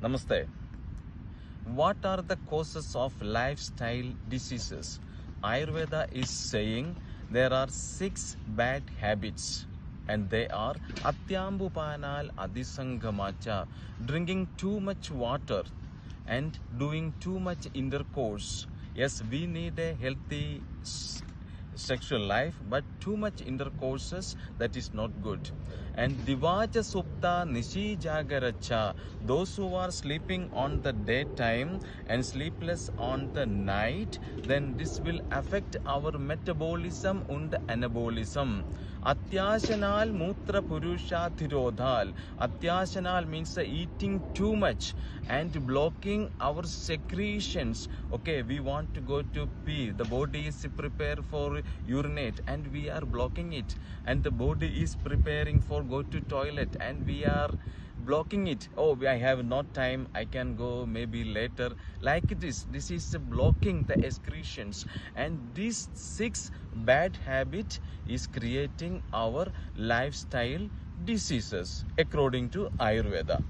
Namaste. What are the causes of lifestyle diseases? Ayurveda is saying there are 6 bad habits, and they are Atyambupanal Adisangamacha, drinking too much water and doing too much intercourse. Yes, we need a healthy sexual life, but too much intercourses, that is not good. And Divaja Supta Nishi Jagaracha, those who are sleeping on the daytime and sleepless on the night, then this will affect our metabolism and anabolism. Atyashanal Mutra Purusha Thirodhal. Atyashanal means eating too much and blocking our secretions. Okay, we want to go to pee. The body is prepared for urinate and we are blocking it. And the body is preparing for go to toilet and we are blocking it. Oh, I have not time, I can go maybe later. Like this is blocking the excretions, and this 6 bad habit is creating our lifestyle diseases according to Ayurveda.